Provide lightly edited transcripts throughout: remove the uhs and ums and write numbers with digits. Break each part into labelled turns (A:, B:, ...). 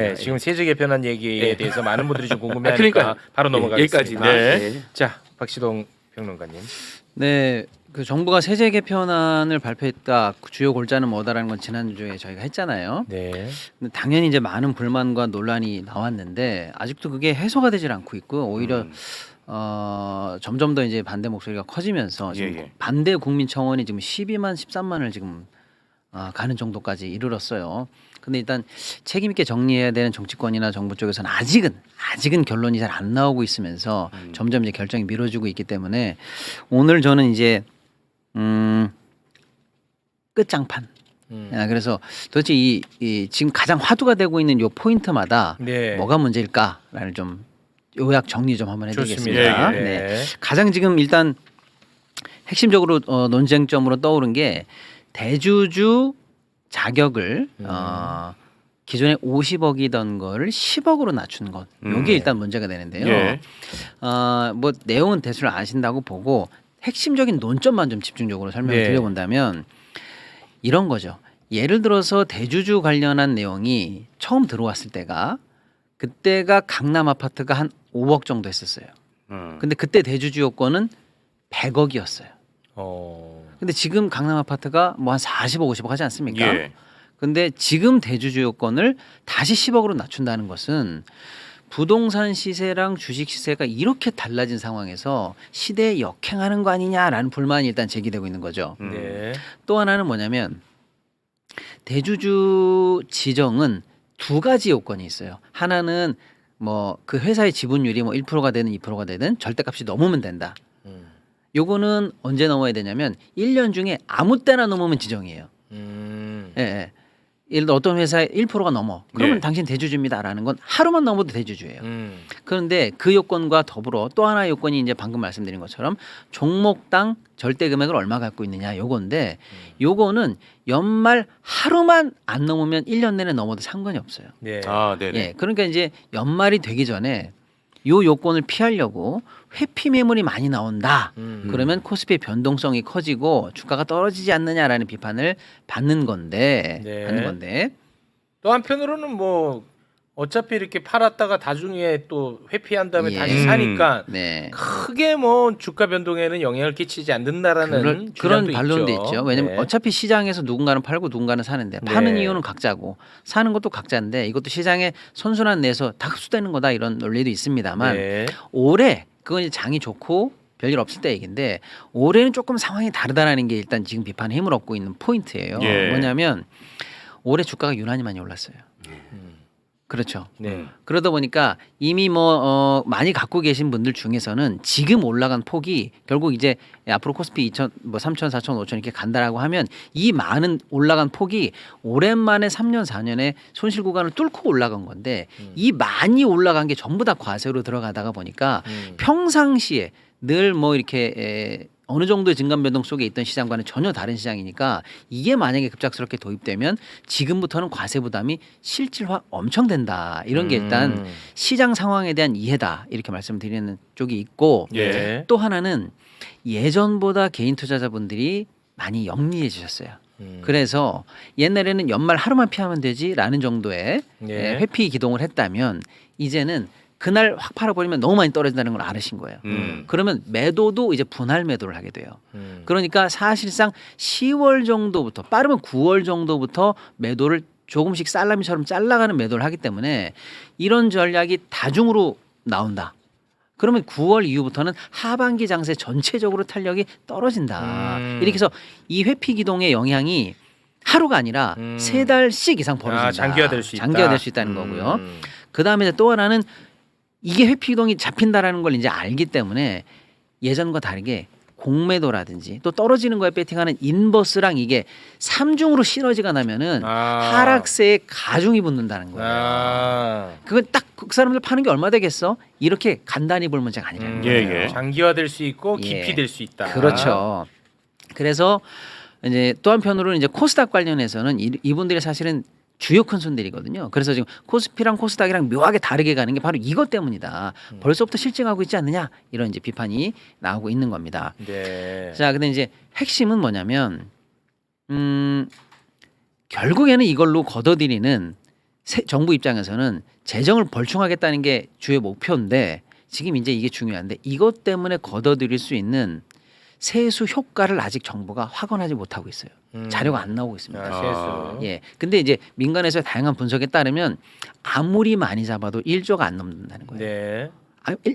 A: 네, 지금 세제 개편한 얘기에
B: 네.
A: 대해서 많은 분들이 좀 궁금해하니까
B: 그러니까요.
A: 바로 넘어가겠습니다.
B: 여기까지. 네.
A: 자, 박시동 평론가님.
C: 네, 그 정부가 세제 개편안을 발표했다. 그 주요 골자는 뭐다라는 건 지난주에 저희가 했잖아요.
A: 네.
C: 근데 당연히 이제 많은 불만과 논란이 나왔는데 아직도 그게 해소가 되질 않고 있고 오히려 점점 더 이제 반대 목소리가 커지면서 지금
B: 예.
C: 반대 국민청원이 지금 12만 13만을 지금 가는 정도까지 이르렀어요. 근데 일단 책임 있게 정리해야 되는 정치권이나 정부 쪽에서는 아직은 결론이 잘 안 나오고 있으면서 점점 이제 결정이 미뤄지고 있기 때문에 오늘 저는 이제 끝장판. 그래서 도대체 이 지금 가장 화두가 되고 있는 요 포인트마다
A: 네.
C: 뭐가 문제일까라는 좀 요약 정리 좀 한번 해드리겠습니다.
A: 좋습니다.
C: 네. 가장 지금 일단 핵심적으로 논쟁점으로 떠오른 게 대주주 자격을 기존에 50억이던 거를 10억으로 낮춘 것. 이게 일단 문제가 되는데요.
B: 예.
C: 뭐 내용은 대수를 아신다고 보고 핵심적인 논점만 좀 집중적으로 설명을
A: 네.
C: 드려본다면 이런 거죠. 예를 들어서 대주주 관련한 내용이 처음 들어왔을 때가 그때가 강남 아파트가 한 5억 정도 했었어요. 근데 그때 대주주 요건은 100억이었어요. 근데 지금 강남 아파트가 뭐 한 40억, 50억 하지 않습니까?
B: 예.
C: 근데 지금 대주주 요건을 다시 10억으로 낮춘다는 것은 부동산 시세랑 주식 시세가 이렇게 달라진 상황에서 시대에 역행하는 거 아니냐라는 불만이 일단 제기되고 있는 거죠.
A: 네.
C: 또 하나는 뭐냐면 대주주 지정은 두 가지 요건이 있어요. 하나는 뭐 그 회사의 지분율이 뭐 1%가 되든 2%가 되든 절대값이 넘으면 된다. 요거는 언제 넘어야 되냐면 1년 중에 아무 때나 넘으면 지정이에요. 예. 예를 들어 어떤 회사에 1%가 넘어. 그러면
B: 네.
C: 당신 대주주입니다라는 건 하루만 넘어도 대주주예요. 그런데 그 요건과 더불어 또 하나의 요건이 이제 방금 말씀드린 것처럼 종목당 절대 금액을 얼마 갖고 있느냐 요건데 요거는 연말 하루만 안 넘으면 1년 내내 넘어도 상관이 없어요.
A: 네.
B: 네네.
C: 예. 그러니까 이제 연말이 되기 전에 요 요건을 피하려고 회피 매물이 많이 나온다. 그러면 코스피의 변동성이 커지고 주가가 떨어지지 않느냐라는 비판을 받는 건데
A: 네. 또 한편으로는 뭐 어차피 이렇게 팔았다가 나중에 또 회피한 다음에
C: 예.
A: 다시 사니까
C: 네.
A: 크게 뭐 주가 변동에는 영향을 끼치지 않는다라는
C: 그런
A: 주장도
C: 반론도 있죠. 왜냐하면
A: 네.
C: 어차피 시장에서 누군가는 팔고 누군가는 사는데 파는
A: 네.
C: 이유는 각자고 사는 것도 각자인데 이것도 시장의 선순환 내에서 다 흡수되는 거다 이런 논리도 있습니다만
A: 네.
C: 올해 그건 이제 장이 좋고 별일 없을 때 얘기인데 올해는 조금 상황이 다르다라는 게 일단 지금 비판의 힘을 얻고 있는 포인트예요.
B: 예.
C: 뭐냐면 올해 주가가 유난히 많이 올랐어요. 그렇죠.
A: 네.
C: 그러다 보니까 이미 많이 갖고 계신 분들 중에서는 지금 올라간 폭이 결국 이제 앞으로 코스피 2천, 뭐 3천, 4천, 5천 이렇게 간다라고 하면 이 많은 올라간 폭이 오랜만에 3년, 4년에 손실 구간을 뚫고 올라간 건데 이 많이 올라간 게 전부 다 과세로 들어가다가 보니까 평상시에 늘 뭐 이렇게 어느 정도의 증감 변동 속에 있던 시장과는 전혀 다른 시장이니까 이게 만약에 급작스럽게 도입되면 지금부터는 과세 부담이 실질화 엄청 된다. 이런 게 일단 시장 상황에 대한 이해다. 이렇게 말씀드리는 쪽이 있고
A: 예.
C: 또 하나는 예전보다 개인 투자자분들이 많이 영리해지셨어요. 그래서 옛날에는 연말 하루만 피하면 되지라는 정도의
A: 예.
C: 회피 기동을 했다면 이제는 그날 확 팔아버리면 너무 많이 떨어진다는 걸 알으신 거예요. 그러면 매도도 이제 분할 매도를 하게 돼요. 그러니까 사실상 10월 정도부터 빠르면 9월 정도부터 매도를 조금씩 살라미처럼 잘라가는 매도를 하기 때문에 이런 전략이 다중으로 나온다. 그러면 9월 이후부터는 하반기 장세 전체적으로 탄력이 떨어진다. 이렇게 해서 이 회피 기동의 영향이 하루가 아니라 세 달씩 이상 벌어진다.
A: 장기화될 수 있다.
C: 장기화될 수 있다는 거고요. 그 다음에 또 하나는 이게 회피 기동이 잡힌다라는 걸 이제 알기 때문에 예전과 다르게 공매도라든지 또 떨어지는 거에 배팅하는 인버스랑 이게 삼중으로 시너지가 나면은 하락세에 가중이 붙는다는 거예요. 그건 딱 그 사람들 파는 게 얼마 되겠어? 이렇게 간단히 볼 문제가 아니라는 거예요.
B: 예.
A: 장기화될 수 있고 깊이
C: 예.
A: 될 수 있다.
C: 그렇죠. 그래서 이제 또 한편으로는 이제 코스닥 관련해서는 이분들이 사실은 주요 큰 손들이거든요. 그래서 지금 코스피랑 코스닥이랑 묘하게 다르게 가는 게 바로 이것 때문이다. 벌써부터 실증하고 있지 않느냐 이런 이제 비판이 나오고 있는 겁니다.
A: 네.
C: 자, 근데 이제 핵심은 뭐냐면 결국에는 이걸로 걷어들이는 정부 입장에서는 재정을 벌충하겠다는 게 주요 목표인데 지금 이제 이게 중요한데 이것 때문에 걷어들일 수 있는 세수 효과를 아직 정부가 확언하지 못하고 있어요. 자료가 안 나오고 있습니다.
A: 세수.
C: 예. 근데 이제 민간에서 다양한 분석에 따르면 아무리 많이 잡아도 1조가 안 넘는다는 거예요.
A: 네.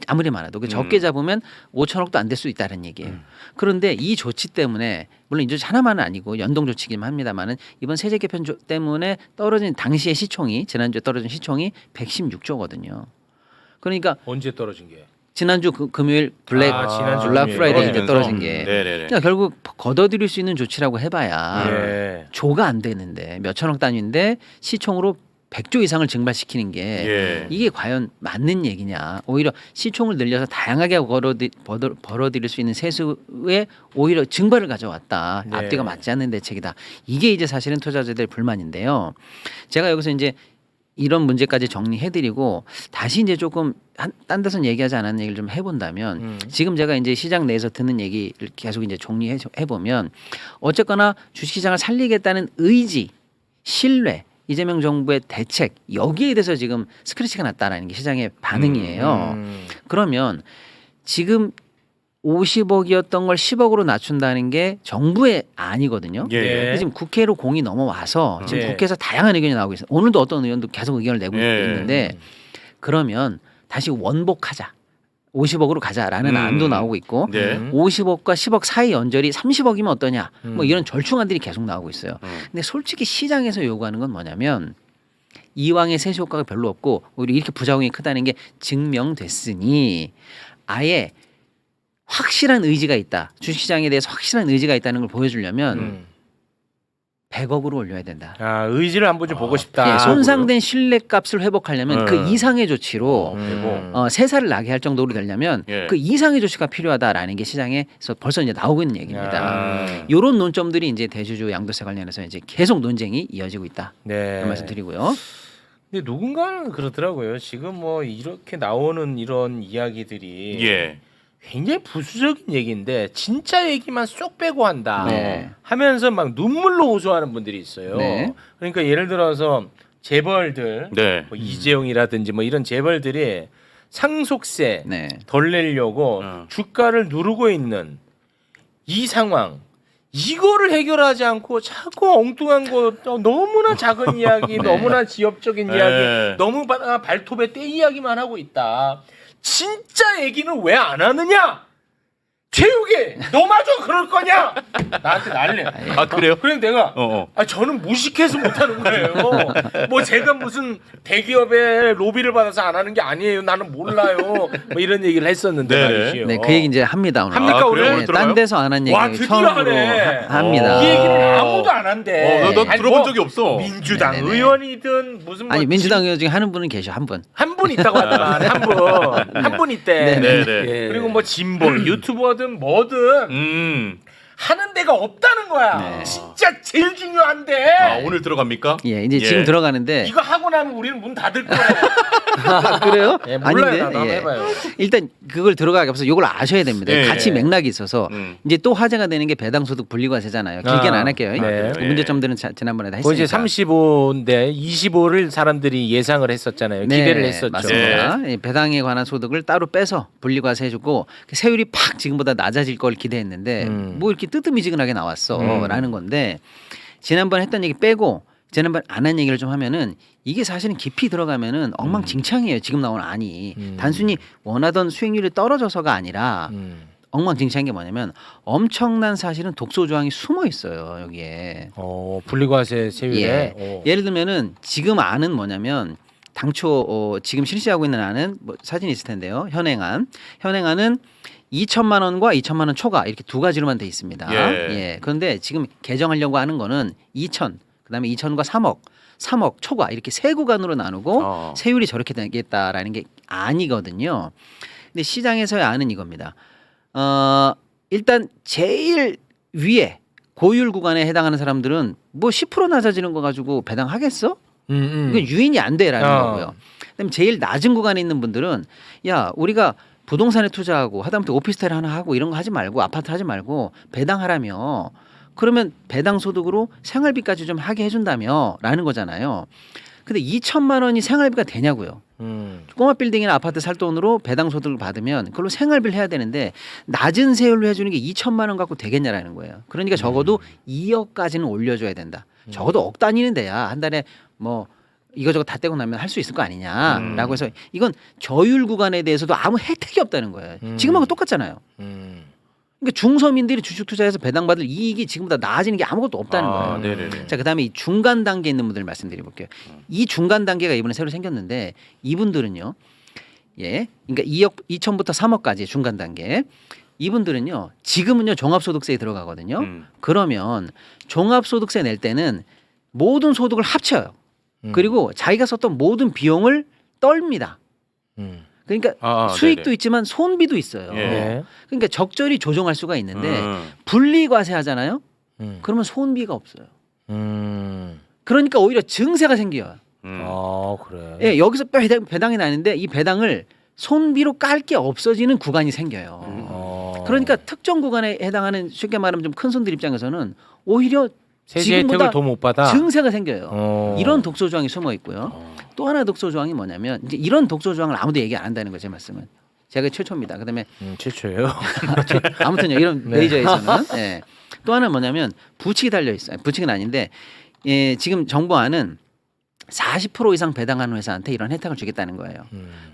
C: 아무리 많아도 적게 잡으면 5천억도 안 될 수 있다는 얘기예요. 그런데 이 조치 때문에 물론 이 조치 하나만은 아니고 연동 조치이긴 합니다만은 이번 세제 개편 때문에 떨어진 당시의 시총이 지난주에 떨어진 시총이 116조거든요. 그러니까
A: 언제 떨어진 게?
C: 지난주 금요일 블랙
A: 지난주
C: 블랙 프라이데이 때
B: 떨어지면서.
C: 떨어진 게
B: 네네네.
C: 그러니까 결국 걷어들일 수 있는 조치라고 해봐야
A: 예.
C: 조가 안 되는데 몇 천억 단위인데 시총으로 100조 이상을 증발시키는 게
B: 예.
C: 이게 과연 맞는 얘기냐. 오히려 시총을 늘려서 다양하게 벌어들일 수 있는 세수에 오히려 증발을 가져왔다.
A: 네.
C: 앞뒤가 맞지 않는 대책이다. 이게 이제 사실은 투자자들의 불만인데요. 제가 여기서 이제 이런 문제까지 정리해드리고 다시 이제 조금 딴 데서 얘기하지 않았는 얘기를 좀 해본다면 지금 제가 이제 시장 내에서 듣는 얘기를 계속 이제 정리해 보면 어쨌거나 주식시장을 살리겠다는 의지, 신뢰, 이재명 정부의 대책 여기에 대해서 지금 스크래치가 났다라는 게 시장의 반응이에요. 그러면 지금 50억이었던 걸 10억으로 낮춘다는 게 정부의 안이거든요.
B: 예.
A: 네.
C: 지금 국회로 공이 넘어와서 지금
A: 네.
C: 국회에서 다양한 의견이 나오고 있어요. 오늘도 어떤 의원도 계속 의견을 내고
B: 예.
C: 있는데 그러면 다시 원복하자. 50억으로 가자라는 안도 나오고 있고
B: 네.
C: 50억과 10억 사이 언저리 30억이면 어떠냐. 뭐 이런 절충안들이 계속 나오고 있어요. 근데 솔직히 시장에서 요구하는 건 뭐냐면 이왕의 세수 효과가 별로 없고 오히려 이렇게 부작용이 크다는 게 증명됐으니 아예 확실한 의지가 있다. 주식시장에 대해서 확실한 의지가 있다는 걸 보여주려면 100억으로 올려야 된다.
A: 아, 의지를 한번 좀 보고 싶다.
C: 예, 손상된 신뢰값을 회복하려면 그 이상의 조치로 세사를 나게 할 정도로 되려면
B: 예.
C: 그 이상의 조치가 필요하다라는 게 시장에서 벌써 이제 나오고 있는 얘기입니다.
A: 아.
C: 이런 논점들이 이제 대주주 양도세 관련해서 이제 계속 논쟁이 이어지고 있다.
A: 네.
C: 그 말씀드리고요.
A: 근데 누군가는 그러더라고요. 지금 뭐 이렇게 나오는 이런 이야기들이
B: 예.
A: 굉장히 부수적인 얘기인데 진짜 얘기만 쏙 빼고 한다
C: 네.
A: 하면서 막 눈물로 호소하는 분들이 있어요.
C: 네.
A: 그러니까 예를 들어서 재벌들,
B: 네.
A: 뭐 이재용이라든지 뭐 이런 재벌들이 상속세
C: 네.
A: 덜 내려고 주가를 누르고 있는 이 상황. 이거를 해결하지 않고 자꾸 엉뚱한 거 너무나 작은 이야기, 너무나 지엽적인
B: 네.
A: 이야기, 너무 발톱에 떼 이야기만 하고 있다. 진짜 얘기는 왜 안 하느냐? 최욱이 너마저 그럴 거냐? 나한테 난리야.
B: 아 그래요?
A: 그래서 내가 저는 무식해서 못하는 거예요. 뭐 제가 무슨 대기업에 로비를 받아서 안 하는 게 아니에요. 나는 몰라요. 뭐 이런 얘기를 했었는데
B: 네네.
A: 말이죠.
C: 네, 그 얘기 이제 합니다 오늘.
A: 합니까, 오늘?
B: 오늘 들어가요?
C: 딴 데서 안 한 얘기
A: 와, 드디어
C: 처음으로
A: 하네.
C: 합니다.
A: 이 얘기는 아무도 안 한대.
B: 나
A: 아니,
B: 들어본
A: 뭐
B: 적이 없어.
A: 민주당
C: 네네네.
A: 의원이든 무슨 뭐
C: 아니 민주당 의원 중에 하는 분은 계셔 한 분.
A: 한 분 있다고 하더만 한 분 있대.
B: 네네.
C: 예.
A: 그리고 뭐 진보 유튜버든 뭐든 하는 데가 없다는 거야.
C: 네.
A: 진짜 제일 중요한데.
B: 아, 오늘 들어갑니까?
C: 예, 이제 지금 들어가는데
A: 이거 하고 나면 우리는 문 닫을 거야.
C: 아, 그래요?
A: 예, 몰라요.
C: 아닌데?
A: 나도 한번
C: 예.
A: 해봐요.
C: 일단 그걸 들어가기 앞서 이걸 아셔야 됩니다.
B: 예,
C: 같이
B: 예.
C: 맥락이 있어서 이제 또 화제가 되는 게 배당소득 분리과세잖아요. 길게는 안 할게요.
A: 네.
C: 그 문제점들은 지난번에 다
A: 그 이제
C: 했으니까.
A: 35인데 25를 사람들이 예상을 했었잖아요.
C: 네,
A: 기대를 했었죠.
C: 맞습니다. 예, 배당에 관한 소득을 따로 빼서 분리과세 해주고 세율이 팍 지금보다 낮아질 걸 기대했는데 뭐 이렇게 뜨뜻미지근하게 나왔어라는 건데 지난번 했던 얘기 빼고 지난번 안 한 얘기를 좀 하면은 이게 사실은 깊이 들어가면은 엉망진창이에요. 지금 나온 안이 단순히 원하던 수익률이 떨어져서가 아니라 엉망진창인 게 뭐냐면 엄청난 사실은 독소 조항이 숨어 있어요 여기에.
A: 분리과세 세율에.
C: 예. 예를 들면은 지금 안은 뭐냐면 당초 지금 실시하고 있는 안은 뭐 사진이 있을 텐데요. 현행안은 2천만 원과 2천만 원 초과 이렇게 두 가지로만 돼 있습니다.
B: 예.
C: 그런데 지금 개정하려고 하는 거는 2천, 그다음에 2천과 3억 초과 이렇게 세 구간으로 나누고 세율이 저렇게 되겠다라는 게 안이거든요. 근데 시장에서의 안은 이겁니다. 일단 제일 위에 고율 구간에 해당하는 사람들은 뭐 10% 낮아지는 거 가지고 배당하겠어? 이건 유인이 안 돼라는 거고요. 그다음에 제일 낮은 구간에 있는 분들은 야 우리가 부동산에 투자하고 하다못해 오피스텔 하나 하고 이런 거 하지 말고 아파트 하지 말고 배당하라며 그러면 배당 소득으로 생활비까지 좀 하게 해준다며 라는 거잖아요. 근데 2천만 원이 생활비가 되냐고요. 꼬마 빌딩이나 아파트 살 돈으로 배당 소득을 받으면 그걸로 생활비를 해야 되는데 낮은 세율로 해주는 게 2천만 원 갖고 되겠냐라는 거예요. 그러니까 적어도 2억까지는 올려줘야 된다. 적어도 억 단위는 돼야 한 달에 뭐 이거저거 다 떼고 나면 할 수 있을 거 아니냐라고 해서 이건 저율 구간에 대해서도 아무 혜택이 없다는 거예요. 지금하고 똑같잖아요. 그러니까 중서민들이 주식 투자해서 배당받을 이익이 지금보다 나아지는 게 아무것도 없다는 거예요.
B: 네네네.
C: 자, 그다음에 이 중간 단계에 있는 분들 말씀드려볼게요. 이 중간 단계가 이번에 새로 생겼는데 이분들은요, 예, 그러니까 2억 2천부터 3억까지 중간 단계. 이분들은요, 지금은요 종합소득세에 들어가거든요. 그러면 종합소득세 낼 때는 모든 소득을 합쳐요. 그리고 자기가 썼던 모든 비용을 떨립니다. 그러니까 수익도
B: 네네.
C: 있지만 손비도 있어요.
B: 예.
C: 그러니까 적절히 조정할 수가 있는데 분리과세 하잖아요. 그러면 손비가 없어요. 그러니까 오히려 증세가 생겨요.
A: 아 그래.
C: 예, 여기서 배당이 나는데 이 배당을 손비로 깔 게 없어지는 구간이 생겨요. 그러니까 특정 구간에 해당하는 쉽게 말하면 좀 큰 손들 입장에서는 오히려
A: 세제 혜택을
C: 지금보다
A: 더 못 받아.
C: 증세가 생겨요. 이런 독소 조항이 숨어 있고요. 또 하나 독소 조항이 뭐냐면 이제 이런 독소 조항을 아무도 얘기 안 한다는 거죠. 제 말씀은. 제가 최초입니다. 그다음에
A: 최초예요.
C: 아무튼요 이런
A: 네.
C: 메이저에서는 예. 또 하나 뭐냐면 부칙이 달려 있어요. 부칙은 아닌데 예, 지금 정부안은 40% 이상 배당하는 회사한테 이런 혜택을 주겠다는 거예요.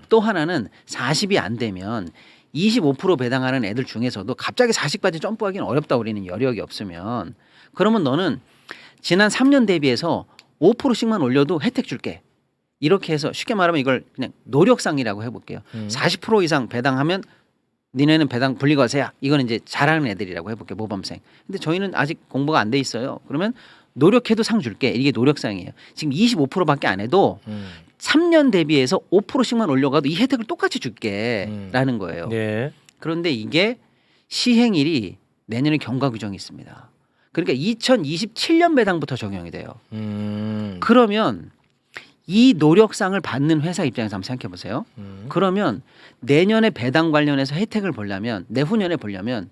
C: 또 하나는 40이 안 되면 25% 배당하는 애들 중에서도 갑자기 40까지 점프하기는 어렵다. 우리는 여력이 없으면 그러면 너는 지난 3년 대비해서 5%씩만 올려도 혜택 줄게. 이렇게 해서 쉽게 말하면 이걸 그냥 노력상이라고 해볼게요. 40% 이상 배당하면 니네는 배당 분리과세야. 이거는 이제 잘하는 애들이라고 해볼게요. 모범생. 근데 저희는 아직 공부가 안 돼 있어요. 그러면 노력해도 상 줄게. 이게 노력상이에요. 지금 25%밖에 안 해도 3년 대비해서 5%씩만 올려가도 이 혜택을 똑같이 줄게라는 거예요.
A: 네.
C: 그런데 이게 시행일이 내년에 경과 규정이 있습니다. 그러니까 2027년 배당부터 적용이 돼요. 그러면 이 노력상을 받는 회사 입장에서 한번 생각해 보세요. 그러면 내년에 배당 관련해서 혜택을 보려면 내후년에 보려면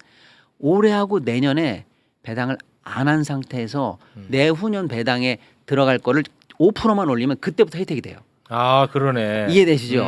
C: 올해하고 내년에 배당을 안 한 상태에서 내후년 배당에 들어갈 거를 5%만 올리면 그때부터 혜택이 돼요.
A: 아 그러네.
C: 이해되시죠?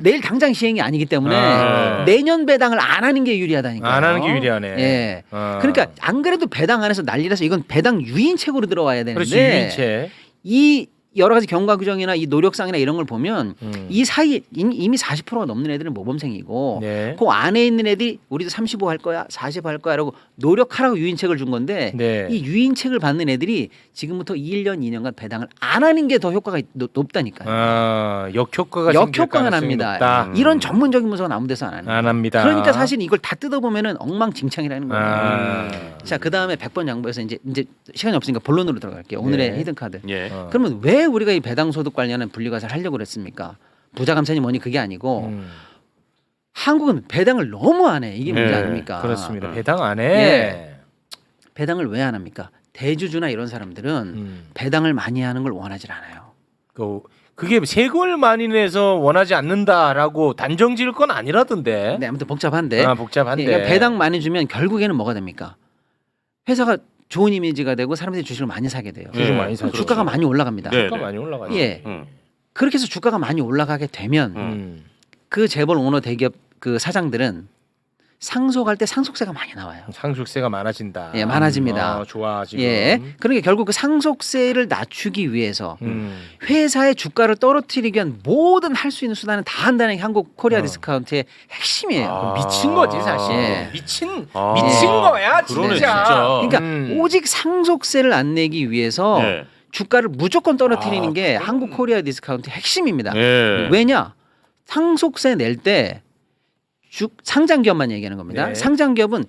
C: 내일 당장 시행이 아니기 때문에
A: 아.
C: 내년 배당을 안 하는 게 유리하다니까요.
A: 안 하는 게 유리하네.
C: 예.
A: 아.
C: 그러니까 안 그래도 배당 안 해서 난리라서 이건 배당 유인책으로 들어와야 되는데
A: 그렇지 유인체.
C: 이 여러 가지 경과 규정이나 이 노력상이나 이런 걸 보면 이 사이 이미 40%가 넘는 애들은 모범생이고
A: 네.
C: 그 안에 있는 애들이 우리도 35 할 거야, 40 할 거야라고 노력하라고 유인책을 준 건데
A: 네.
C: 이 유인책을 받는 애들이 지금부터 1년, 2년간 배당을 안 하는 게 더 효과가 높다니까요.
A: 아 역효과가
C: 역효과가 납니다.
A: 높다.
C: 이런 전문적인 분석은 아무 데서 안 하는 거예요.
A: 안 합니다.
C: 그러니까 사실 이걸 다 뜯어보면은 엉망진창이라는 거예요.
A: 아.
C: 자, 그 다음에 100번 양보해서 이제 시간이 없으니까 본론으로 들어갈게요. 오늘의
A: 네.
C: 히든 카드.
B: 예.
C: 그러면 왜 우리가 이 배당 소득 관련한 분리과세를 하려고 그랬습니까? 부자 감세니 뭐니 그게 아니고 한국은 배당을 너무 안 해. 이게 문제
B: 네,
C: 아닙니까?
A: 그렇습니다. 배당 안 해.
C: 예. 배당을 왜 안 합니까? 대주주나 이런 사람들은 배당을 많이 하는 걸 원하지 않아요.
A: 그게 세금을 많이 내서 원하지 않는다라고 단정 지을 건 아니라던데.
C: 네, 아무튼 복잡한데.
A: 아, 복잡한데.
C: 그러니까 배당 많이 주면 결국에는 뭐가 됩니까? 회사가 좋은 이미지가 되고 사람들이 주식을 많이 사게 돼요.
A: 주식
B: 네.
A: 많이 사죠.
C: 주가가 많이 올라갑니다.
B: 네.
A: 주가 많이 올라가요.
C: 예.
B: 음.
C: 그렇게 해서 주가가 많이 올라가게 되면 그 재벌 오너 대기업 그 사장들은 상속할 때 상속세가 많이 나와요.
A: 상속세가 많아진다.
C: 예, 많아집니다.
A: 좋아 지금.
C: 예. 그러니까 결국 그 상속세를 낮추기 위해서
A: 음.
C: 회사의 주가를 떨어뜨리기 위한 모든 할 수 있는 수단은 다 한다는 게 한국 코리아 디스카운트의 핵심이에요.
B: 아.
A: 미친 거지 사실.
C: 예.
A: 미친
C: 예.
A: 거야
B: 그러네,
A: 진짜.
B: 진짜.
C: 그러니까 오직 상속세를 안 내기 위해서
B: 네.
C: 주가를 무조건 떨어뜨리는
B: 아,
C: 게 한국 코리아 디스카운트의 핵심입니다.
B: 예.
C: 왜냐? 상속세 낼 때 상장 기업만 얘기하는 겁니다.
A: 네.
C: 상장 기업은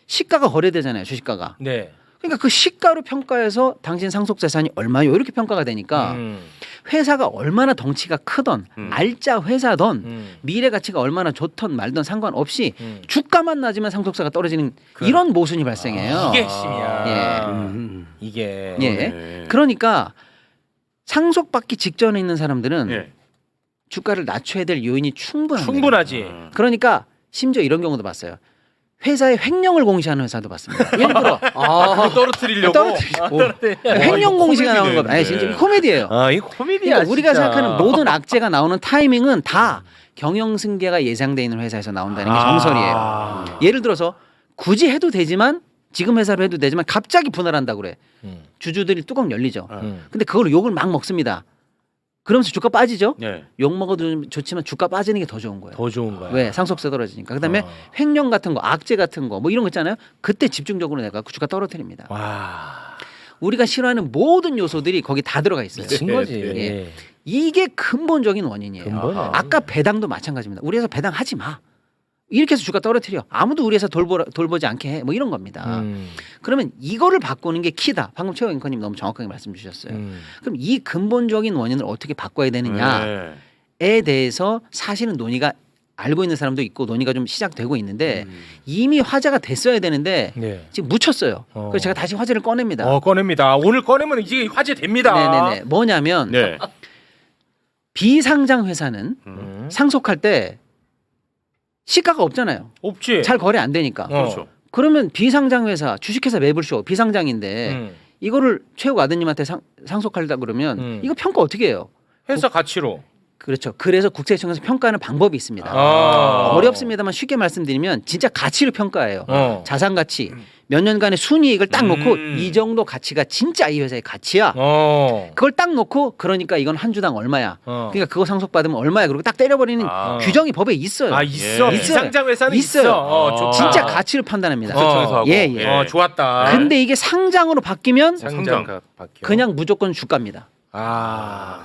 C: 시가가 거래되잖아요, 주식가가.
A: 네.
C: 그러니까 그 시가로 평가해서 당신 상속재산이 얼마요? 이렇게 평가가 되니까 회사가 얼마나 덩치가 크던 알짜 회사던 미래 가치가 얼마나 좋던 말던 상관없이 주가만 낮으면 상속세가 떨어지는 이런 모순이 발생해요.
A: 이게 핵심이야.
C: 예.
A: 이게.
C: 예.
B: 네.
C: 그러니까 상속받기 직전에 있는 사람들은
B: 예.
C: 주가를 낮춰야 될 요인이 충분합니다.
A: 충분하지.
C: 그러니까 심지어 이런 경우도 봤어요. 회사의 횡령을 공시하는 회사도 봤습니다. 예를 들어
A: 떨어뜨리려고.
C: 횡령 공시가 나오는 겁니다. 아니,
B: 코미디네.
C: 진짜 코미디예요.
A: 이 코미디야.
C: 그러니까 우리가
A: 진짜.
C: 생각하는 모든 악재가 나오는 타이밍은 다 경영 승계가 예상돼 있는 회사에서 나온다는 게 정설이에요. 예를 들어서 굳이 해도 되지만 지금 회사로 해도 되지만 갑자기 분할한다 그래. 주주들이 뚜껑 열리죠. 근데 그걸 욕을 막 먹습니다. 그러면서 주가 빠지죠.
B: 네.
C: 욕 먹어도 좋지만 주가 빠지는 게 더 좋은 거예요.
A: 더 좋은 거야.
C: 왜? 상속세 떨어지니까. 그다음에 횡령 같은 거, 악재 같은 거, 뭐 이런 거 있잖아요. 그때 집중적으로 내가 주가 떨어뜨립니다.
A: 와.
C: 우리가 싫어하는 모든 요소들이 거기 다 들어가 있어요.
A: 미친 거지.
C: 예. 이게 근본적인 원인이에요.
A: 근본이야.
C: 아까 배당도 마찬가지입니다. 우리 회사 배당 하지 마. 이렇게 해서 주가 떨어뜨려. 아무도 우리 회사 돌보지 않게 해. 뭐 이런 겁니다. 그러면 이거를 바꾸는 게 키다. 방금 최호 앵커님 너무 정확하게 말씀 주셨어요. 그럼 이 근본적인 원인을 어떻게 바꿔야 되느냐에 대해서 사실은 논의가 알고 있는 사람도 있고 논의가 좀 시작되고 있는데 이미 화제가 됐어야 되는데
A: 네.
C: 지금 묻혔어요. 그래서 제가 다시 화제를 꺼냅니다.
A: 꺼냅니다. 오늘 꺼내면 이제 화제 됩니다.
C: 네네네. 뭐냐면
B: 네.
C: 비상장 회사는 상속할 때 시가가 없잖아요.
A: 없지.
C: 잘 거래 안 되니까.
B: 그렇죠.
C: 그러면 비상장 회사 주식회사 매불쇼 비상장인데 이거를 최욱 아드님한테 상속하려다 그러면 이거 평가 어떻게 해요?
A: 회사 가치로.
C: 그렇죠. 그래서 국세청에서 평가하는 방법이 있습니다. 어렵습니다만 쉽게 말씀드리면 진짜 가치를 평가해요. 자산 가치 몇 년간의 순이익을 딱 놓고 이 정도 가치가 진짜 이 회사의 가치야. 그걸 딱 놓고 그러니까 이건 한 주당 얼마야. 그러니까 그거 상속받으면 얼마야. 그리고 딱 때려버리는 규정이 법에 있어요.
A: 있어.
B: 예.
A: 비상장 회사는
C: 있어요.
A: 있어. 좋다.
C: 진짜 가치를 판단합니다.
B: 국세청에서 하고.
C: 예, 예.
A: 좋았다.
C: 근데 이게 상장으로 바뀌면
A: 상장 바뀌어.
C: 그냥 무조건 주가입니다.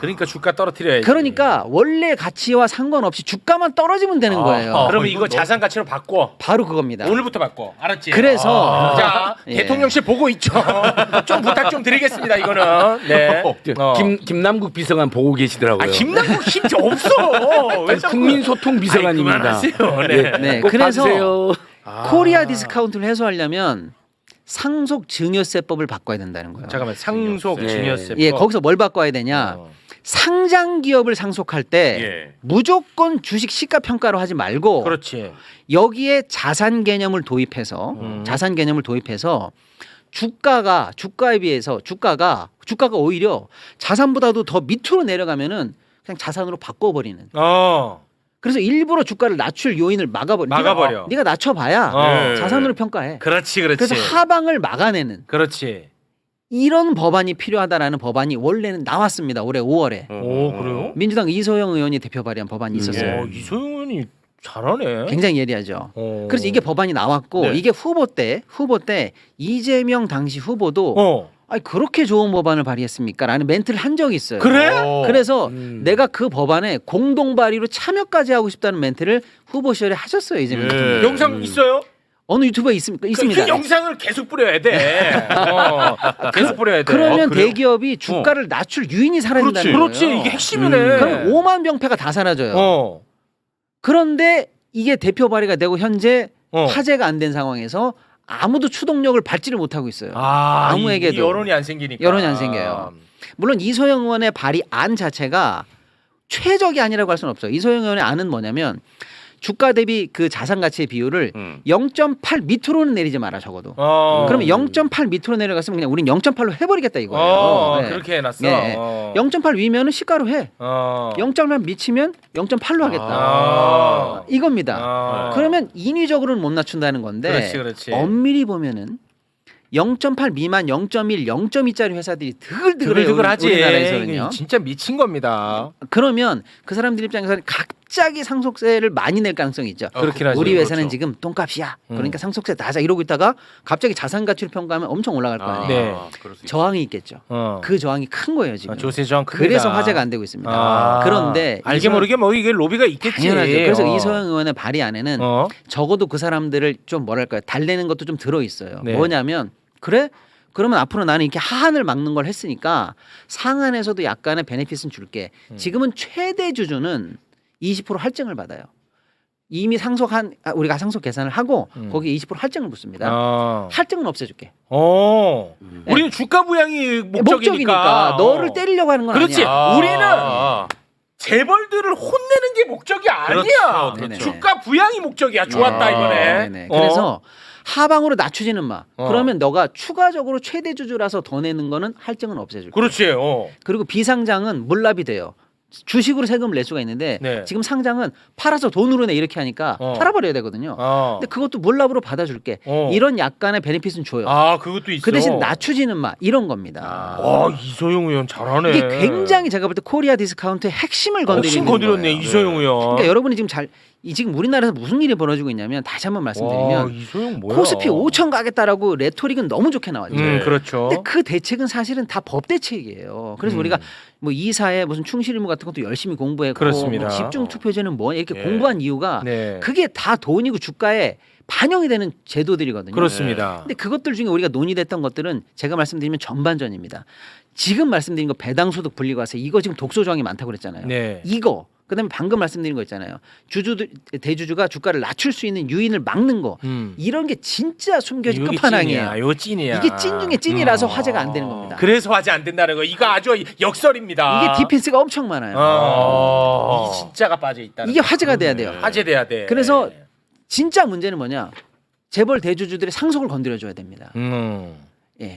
A: 그러니까 주가 떨어뜨려야지.
C: 그러니까 원래 가치와 상관없이 주가만 떨어지면 되는 거예요.
A: 그러면 이거 자산 가치로 바꿔.
C: 바로 그겁니다.
A: 오늘부터 바꿔. 알았지?
C: 그래서
A: 자,
C: 예.
A: 대통령실 보고 있죠. 좀 부탁 좀 드리겠습니다. 이거는. 네.
D: 김남국 비서관 보고 계시더라고요.
A: 김남국 힘 없어. 왜 자꾸
D: 국민소통 비서관입니다.
A: 그만하세요. 네.
C: 네,
D: 꼭
C: 그래서
D: 봐주세요.
C: 코리아 디스카운트를 해소하려면 상속 증여세법을 바꿔야 된다는 거예요.
A: 잠깐만. 상속
D: 예.
A: 증여세법.
C: 예, 거기서 뭘 바꿔야 되냐? 상장 기업을 상속할 때
B: 예.
C: 무조건 주식 시가 평가로 하지 말고
A: 그렇지.
C: 여기에 자산 개념을 도입해서 주가에 비해서 주가가 오히려 자산보다도 더 밑으로 내려가면은 그냥 자산으로 바꿔버리는. 그래서 일부러 주가를 낮출 요인을
A: 막아버려.
C: 네가 낮춰봐야
A: 네.
C: 자산으로 평가해.
A: 그렇지.
C: 그래서 하방을 막아내는
A: 그렇지.
C: 이런 법안이 필요하다라는 법안이 원래는 나왔습니다. 올해 5월에
A: 오, 그래요?
C: 민주당 이소영 의원이 대표 발의한 법안이 있었어요.
A: 이소영 의원이 잘하네.
C: 굉장히 예리하죠. 그래서 이게 법안이 나왔고
B: 네.
C: 이게 후보 때 이재명 당시 후보도 아니 그렇게 좋은 법안을 발의했습니까라는 멘트를 한 적이 있어요.
A: 그래?
C: 그래서 내가 그 법안에 공동 발의로 참여까지 하고 싶다는 멘트를 후보 시절에 하셨어요. 이재명 대통령.
A: 영상 있어요?
C: 어느 유튜브에 있습니까? 있습니다.
A: 그 영상을 계속 뿌려야 돼. 계속 뿌려야 돼.
C: 그러면
B: 그래요?
C: 대기업이 주가를 낮출 유인이 사라진다는 거예요.
A: 그렇지. 이게 핵심이네.
C: 그럼 5만 병폐가 다 사라져요. 그런데 이게 대표 발의가 되고 현재 화제가 안 된 상황에서 아무도 추동력을 밟지를 못하고 있어요. 아무에게도.
A: 이 여론이 안 생기니까.
C: 여론이 안 생겨요. 물론 이소영 의원의 발의안 자체가 최적이 아니라고 할 수는 없어요. 이소영 의원의 안은 뭐냐면 주가 대비 그 자산 가치의 비율을 0.8 밑으로는 내리지 마라 적어도. 그러면 0.8 밑으로 내려갔으면 그냥 우린 0.8로 해버리겠다 이거예요. 네.
A: 그렇게 해놨어.
C: 네. 0.8 위면은 시가로 해. 0.8 미치면 0.8로 하겠다. 이겁니다. 그러면 인위적으로는 못 낮춘다는 건데
A: 그렇지.
C: 엄밀히 보면은 0.8 미만 0.1, 0.2짜리 회사들이 드글드글해요. 우리나라에서는요.
A: 진짜 미친 겁니다.
C: 그러면 그 사람들 입장에서는 갑자기 상속세를 많이 낼 가능성이 있죠.
A: 그렇긴 하죠.
C: 우리 회사는
B: 그렇죠.
C: 지금 똥값이야. 그러니까 상속세 나자 이러고 있다가 갑자기 자산 가치를 평가하면 엄청 올라갈 거 아니에요.
A: 네.
B: 그럴 수 있-
C: 저항이 있겠죠. 그 저항이 큰 거예요 지금.
A: 조세 저항 큽니다.
C: 그래서 화제가 안 되고 있습니다. 그런데
A: 알게 모르게 뭐 이게 로비가 있겠지.
C: 당연하죠. 그래서 이소영 의원의 발의안에는 적어도 그 사람들을 좀 뭐랄까요 달래는 것도 좀 들어 있어요.
A: 네.
C: 뭐냐면 그래? 그러면 앞으로 나는 이렇게 하한을 막는 걸 했으니까 상한에서도 약간의 베네핏은 줄게. 지금은 최대 주주는 20% 할증을 받아요. 이미 상속한 우리가 상속 계산을 하고 거기에 20% 할증을 붙습니다. 할증은 없애줄게.
A: 우리는 주가 부양이 목적이니까.
C: 너를 때리려고 하는 건
A: 그렇지.
C: 아니야.
A: 우리는 재벌들을 혼내는 게 목적이 아니야.
C: 그렇죠, 그렇죠.
A: 주가 부양이 목적이야. 좋았다 이번에.
C: 네네. 그래서 하방으로 낮춰지는 마.
A: 어.
C: 그러면 너가 추가적으로 최대 주주라서 더 내는 거는 할증은 없애줄 거야.
A: 그렇지.
C: 그리고 비상장은 물납이 돼요. 주식으로 세금을 낼 수가 있는데
A: 네.
C: 지금 상장은 팔아서 돈으로 내 이렇게 하니까
A: 어.
C: 팔아버려야 되거든요. 근데 그것도 물납으로 받아줄게. 이런 약간의 베네핏은 줘요.
A: 아 그것도 있어.
C: 그 대신 낮춰지는 마 이런 겁니다.
A: 이소영 의원 잘하네.
C: 이게 굉장히 제가 볼 때 코리아 디스카운트의 핵심을 건드리는
A: 건드렸네
C: 거예요.
A: 이소영 의원.
C: 그러니까 여러분이 지금 지금 우리나라에서 무슨 일이 벌어지고 있냐면 다시 한번 말씀드리면
A: 이소영 뭐야?
C: 코스피 5천 가겠다라고 레토릭은 너무 좋게 나왔죠.
A: 그렇죠.
C: 근데 그 대책은 사실은 다 법 대책이에요. 그래서 우리가 뭐 이사에 무슨 충실 의무 같은 것도 열심히 공부했고
A: 그렇습니다.
C: 뭐 집중 투표제는 뭐 이렇게
A: 예.
C: 공부한 이유가
A: 네.
C: 그게 다 돈이고 주가에 반영이 되는 제도들이거든요.
A: 그렇습니다.
C: 근데 그것들 중에 우리가 논의됐던 것들은 제가 말씀드리면 전반전입니다. 지금 말씀드린 거 배당소득 분리과세 이거 지금 독소 조항이 많다고 그랬잖아요.
A: 네.
C: 이거 그다음에 방금 말씀드린 거 있잖아요. 대주주가 주가를 낮출 수 있는 유인을 막는 거 이런 게 진짜 숨겨진 끝판왕이에요.
A: 이거 찐이야.
C: 이게 찐 중에 찐이라서 화제가 안 되는 겁니다.
A: 그래서 화제 안 된다는 거. 이거 아주 역설입니다.
C: 이게 디펜스가 엄청 많아요.
A: 이 진짜가 빠져 있다.
C: 이게 화제가 돼야 돼요.
A: 화제돼야 돼.
C: 그래서 진짜 문제는 뭐냐? 재벌 대주주들의 상속을 건드려줘야 됩니다.